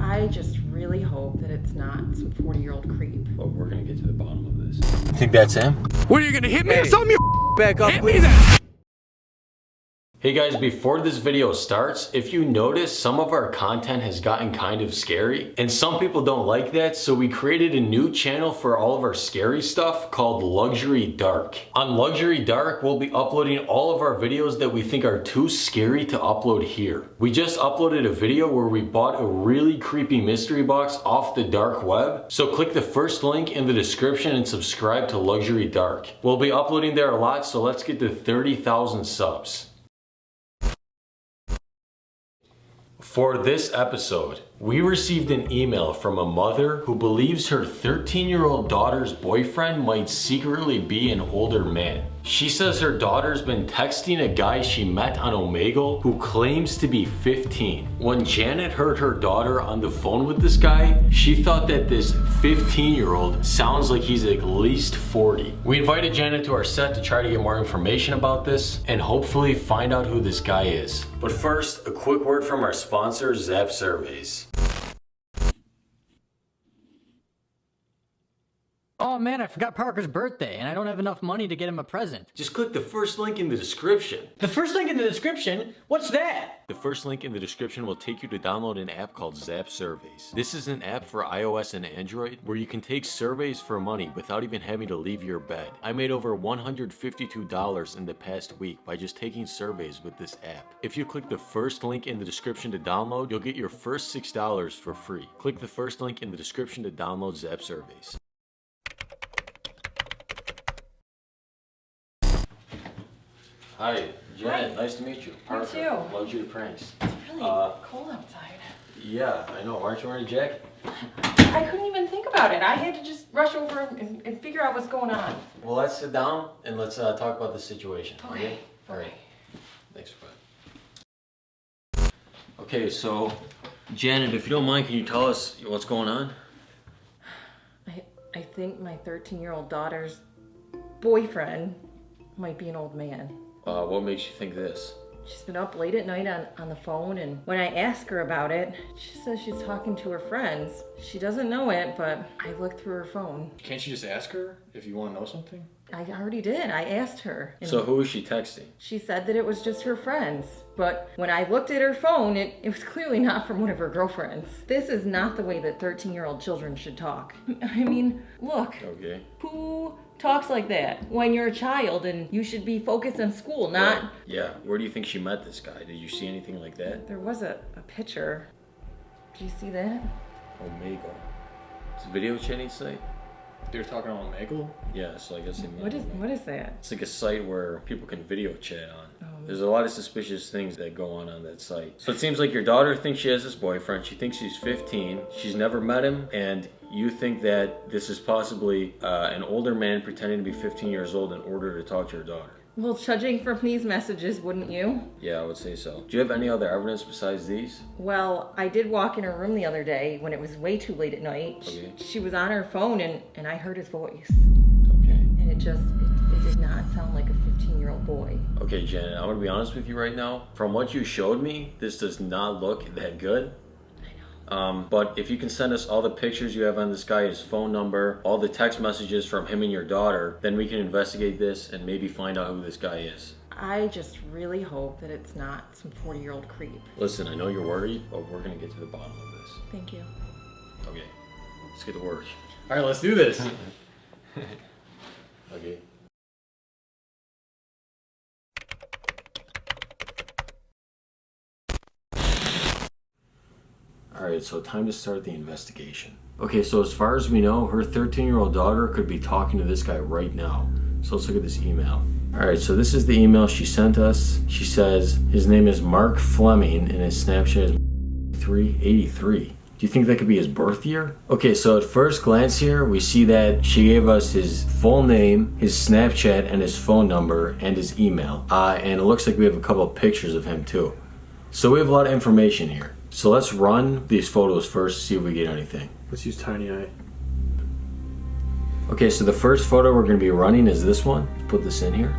I just really hope that it's not some 40-year-old creep. But we're gonna get to the bottom of this. You think that's him? What, are you gonna hit me or something? You back up, Hit please. me then. Hey guys, before this video starts, if you notice, some of our content has gotten kind of scary and some people don't like that, so we created a new channel for all of our scary stuff called Luxury Dark. On Luxury Dark, we'll be uploading all of our videos that we think are too scary to upload here. We just uploaded a video where we bought a really creepy mystery box off the dark web, so click the first link in the description and subscribe to Luxury Dark. We'll be uploading there a lot, so let's get to 30,000 subs. For this episode, we received an email from a mother who believes her 13-year-old daughter's boyfriend might secretly be an older man. She says her daughter's been texting a guy she met on Omegle who claims to be 15. When Janet heard her daughter on the phone with this guy, she thought that this 15-year-old sounds like he's at least 40. We invited Janet to our set to try to get more information about this and hopefully find out who this guy is. But first, a quick word from our sponsor, Zap Surveys. Oh man, I forgot Parker's birthday and I don't have enough money to get him a present. Just click the first link in the description. The first link in the description? What's that? The first link in the description will take you to download an app called Zap Surveys. This is an app for iOS and Android where you can take surveys for money without even having to leave your bed. I made over $152 in the past week by just taking surveys with this app. If you click the first link in the description to download, you'll get your first $6 for free. Click the first link in the description to download Zap Surveys. Hi, Janet. Hi. Nice to meet you. Parker, too. LuxuryPranks. It's really cold outside. Yeah, I know. Aren't you wearing a jacket? I couldn't even think about it. I had to just rush over and figure out what's going on. Well, let's sit down and let's talk about the situation. Okay. All right. Thanks for that. Okay, so Janet, if you don't mind, can you tell us what's going on? I think my 13-year-old daughter's boyfriend might be an old man. What makes you think this? She's been up late at night on the phone, and when I ask her about it, she says she's talking to her friends. She doesn't know it, but I looked through her phone. Can't you just ask her if you want to know something? I already did. I asked her. And So who is she texting? she said that it was just her friends. But when I looked at her phone, it was clearly not from one of her girlfriends. This is not the way that 13-year-old children should talk. I mean, look. Okay. Who talks like that when you're a child and you should be focused on school, not... Right. Yeah. Where do you think she met this guy? Did you see anything like that? There was a picture. Did you see that? Omegle. It's a video chatting site? They were talking on Omegle? Yeah, so I guess they mean What is that? It's like a site where people can video chat on. Oh. There's a lot of suspicious things that go on that site. So it seems like your daughter thinks she has this boyfriend. She thinks he's 15. She's never met him, and you think that this is possibly an older man pretending to be 15 years old in order to talk to your daughter. Well, judging from these messages, wouldn't you? Yeah, I would say so. Do you have any other evidence besides these? Well, I did walk in her room the other day when it was way too late at night. Okay. She was on her phone and I heard his voice. Okay. And it did not sound like a 15-year-old boy. Okay, Janet, I'm gonna be honest with you right now. From what you showed me, this does not look that good. But if you can send us all the pictures you have on this guy, his phone number, all the text messages from him and your daughter, then we can investigate this and maybe find out who this guy is. I just really hope that it's not some 40-year-old creep. Listen, I know you're worried, but we're gonna get to the bottom of this. Thank you. Okay, let's get to work. Alright, let's do this. Okay. Alright, so time to start the investigation. Okay, so as far as we know, her 13-year-old daughter could be talking to this guy right now. So let's look at this email. Alright, so this is the email she sent us. She says his name is Mark Fleming and his Snapchat is 383. Do you think that could be his birth year? Okay, so at first glance here, we see that she gave us his full name, his Snapchat, and his phone number, and his email. And it looks like we have a couple of pictures of him too. So we have a lot of information here. So let's run these photos first, see if we get anything. Let's use Tiny Eye. Okay, so the first photo we're going to be running is this one. Let's put this in here.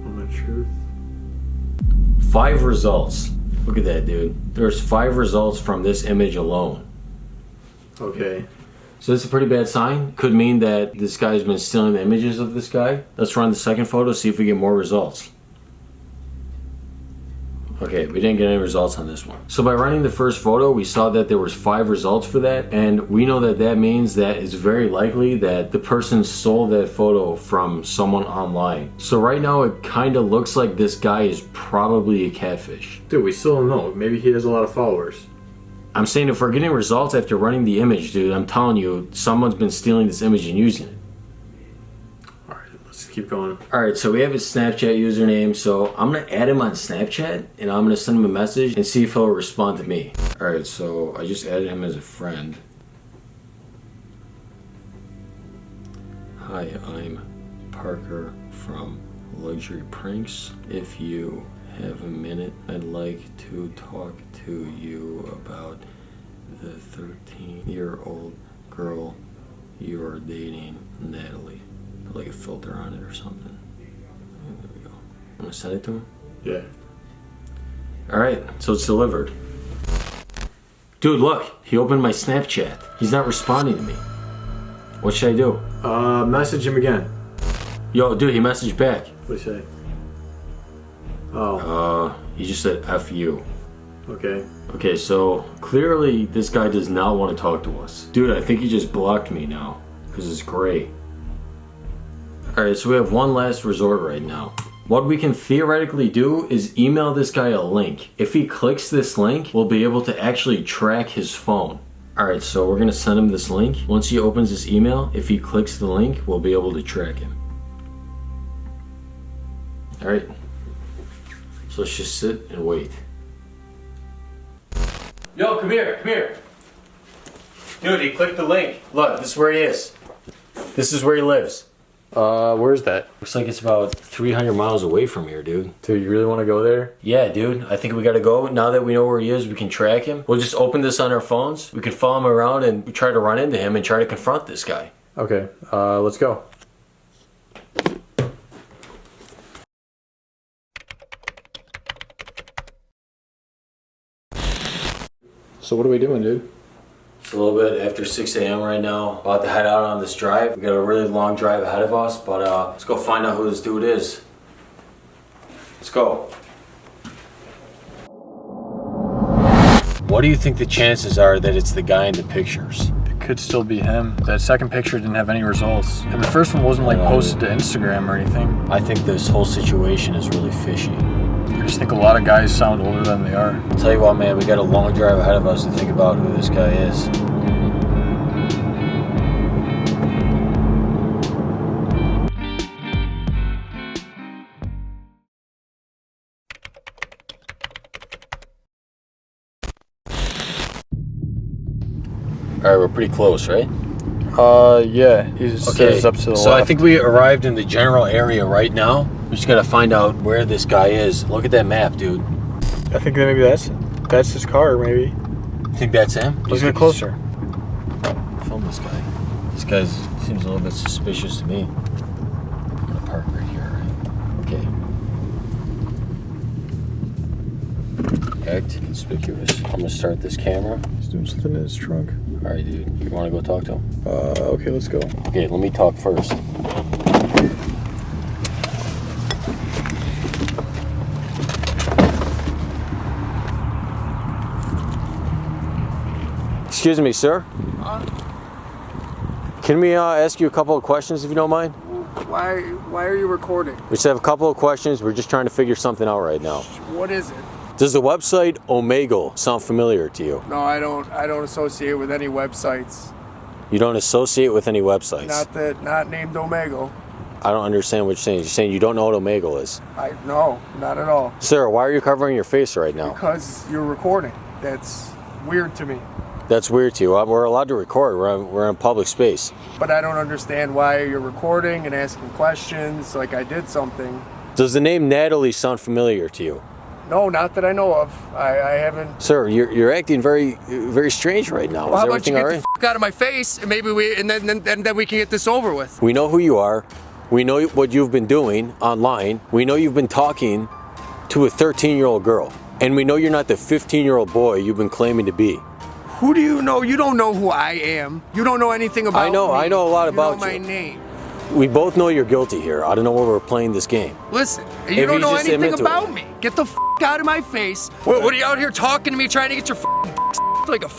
Moment of truth. 5 results. Look at that, dude. There's 5 results from this image alone. Okay. So that's a pretty bad sign. Could mean that this guy's been stealing the images of this guy. Let's run the second photo, see if we get more results. Okay, we didn't get any results on this one. So by running the first photo, we saw that there was 5 results for that, and we know that that means that it's very likely that the person stole that photo from someone online. So right now, it kind of looks like this guy is probably a catfish. Dude, we still don't know. Maybe he has a lot of followers. I'm saying if we're getting results after running the image, dude, I'm telling you, someone's been stealing this image and using it. Keep going. Alright, so we have his Snapchat username, so I'm gonna add him on Snapchat and I'm gonna send him a message and see if he'll respond to me. Alright, so I just added him as a friend. Hi, I'm Parker from LuxuryPranks. If you have a minute, I'd like to talk to you about the 13-year-old girl you're dating, Natalie. Put like a filter on it or something. There we go. I'm gonna send it to him? Yeah. Alright, so it's delivered. Dude, look, he opened my Snapchat. He's not responding to me. What should I do? Message him again. Yo, dude, he messaged back. What'd he say? Oh. He just said F you. Okay. Okay, so clearly this guy does not want to talk to us. Dude, I think he just blocked me now, because it's gray. Alright, so we have one last resort right now. What we can theoretically do is email this guy a link. If he clicks this link, we'll be able to actually track his phone. Alright, so we're gonna send him this link. Once he opens this email, if he clicks the link, we'll be able to track him. Alright, so let's just sit and wait. Yo, come here, come here. Dude, he clicked the link. Look, this is where he is. This is where he lives. Where's that? Looks like it's about 300 miles away from here, dude. Dude, you really want to go there? Yeah, dude. I think we gotta go. Now that we know where he is, we can track him. We'll just open this on our phones. We can follow him around and try to run into him and try to confront this guy. Okay, let's go. So what are we doing, dude? It's a little bit after 6 a.m. right now. About to head out on this drive. We got a really long drive ahead of us, but let's go find out who this dude is. Let's go. What do you think the chances are that it's the guy in the pictures? It could still be him. That second picture didn't have any results. And the first one wasn't like posted to Instagram or anything. I think this whole situation is really fishy. I just think a lot of guys sound older than they are. I'll tell you what, man, we got a long drive ahead of us to think about who this guy is. Alright, we're pretty close, right? Yeah. He says up to the so left. I think we arrived in the general area right now. We just gotta find out where this guy is. Look at that map, dude. I think maybe that's his car, maybe. You think that's him? Let's get closer. Film this guy. This guy seems a little bit suspicious to me. I'm gonna park right here, right? Okay. Act conspicuous. I'm gonna start this camera. He's doing something in his trunk. Alright, dude. You wanna go talk to him? Okay, let's go. Okay, let me talk first. Excuse me, sir. Can we ask you a couple of questions if you don't mind? Why are you recording? We just have a couple of questions. We're just trying to figure something out right now. What is it? Does the website Omegle sound familiar to you? No, I don't associate with any websites. You don't associate with any websites? Not named Omegle. I don't understand what you're saying. You're saying you don't know what Omegle is? No, not at all. Sir, why are you covering your face right now? Because you're recording. That's weird to me. That's weird to you. We're allowed to record. We're in public space. But I don't understand why you're recording and asking questions like I did something. Does the name Natalie sound familiar to you? No, not that I know of. I haven't. Sir, you're acting very, very strange right now. Well, Is how about you everything get all the right? f*** out of my face, and maybe then we can get this over with. We know who you are. We know what you've been doing online. We know you've been talking to a 13-year-old girl. And we know you're not the 15-year-old boy you've been claiming to be. Who do you know? You don't know who I am. You don't know anything about me. I know a lot about you. You know my name. We both know you're guilty here. I don't know why we're playing this game. Listen, you don't know anything about me. Get the f out of my face. What are you out here talking to me, trying to get your like a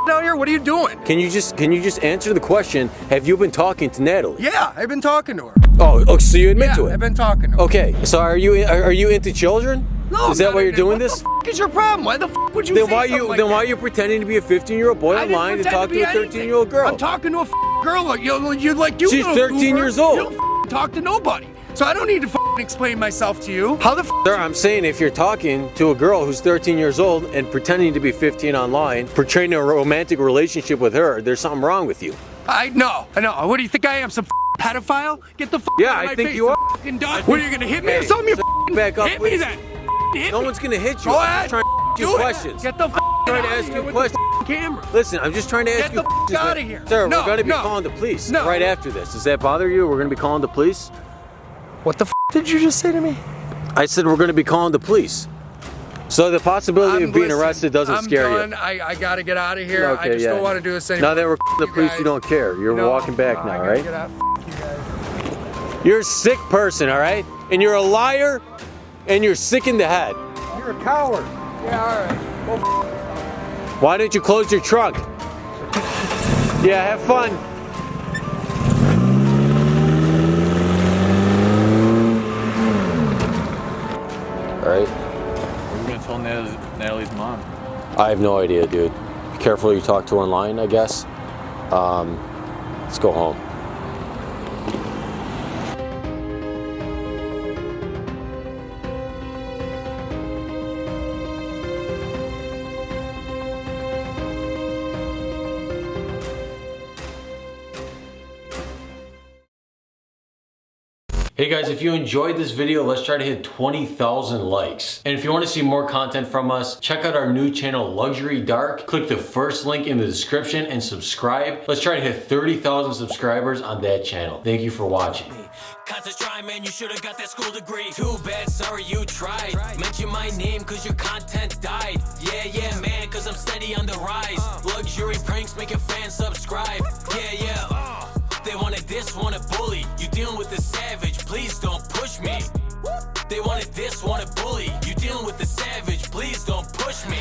out here? What are you doing? Can you just answer the question? Have you been talking to Natalie? Yeah, I've been talking to her. Oh, so you admit to it? I've been talking to her. Okay, so are you into children? No. Is that why you're doing this? What the f is your problem? Why the f would you then say why something you like then that? why are you pretending to be a 15-year-old boy online to talk to a 13-year-old girl? I'm talking to a girl. You're like you. She's 13 years old. You don't talk to nobody. So I don't need to explain myself to you. How the f? Sir, I'm saying if you're talking to a girl who's 13 years old and pretending to be 15 online, portraying a romantic relationship with her, there's something wrong with you. I know. What do you think I am? Some pedophile? Get the f Yeah, out of I my think face. you are. What are you gonna hit me or something? You back up, hit me please. then. Hit No me. one's gonna hit you. Go I'm ahead. just trying to ask you Do it. questions. Get the f trying to out of ask here you with questions. the camera. Listen, I'm just trying to ask Get you the f questions. out of here. Sir, No, we're gonna be no. calling the police No. right after this. Does that bother you? We're gonna be calling the police? What the f did you just say to me? I said we're gonna be calling the police. So the possibility of being arrested doesn't scare you. you. I gotta get out of here. Okay, I just don't want to do this anymore. Now that we're calling the police, you don't care. You're walking back now, right? Get out. You guys. You're a sick person, all right? And you're a liar, and you're sick in the head. You're a coward. Yeah, all right. Why don't you close your trunk? Yeah, have fun. All right. We're gonna tell Natalie's mom. I have no idea, dude. Be careful who you talk to online, I guess. Let's go home. Hey guys, if you enjoyed this video, let's try to hit 20,000 likes. And if you want to see more content from us, check out our new channel, Luxury Dark. Click the first link in the description and subscribe. Let's try to hit 30,000 subscribers on that channel. Thank you for watching. Contest try, man, you should've got that school degree. Too bad, sorry you tried. Mention my name cause your content died. Yeah, man, cause I'm steady on the rise. Luxury pranks make your fans subscribe. Yeah. They wanted this, want a bully. You dealing with the savage, please don't push me. They wanted this, want a bully. You dealing with the savage, please don't push me.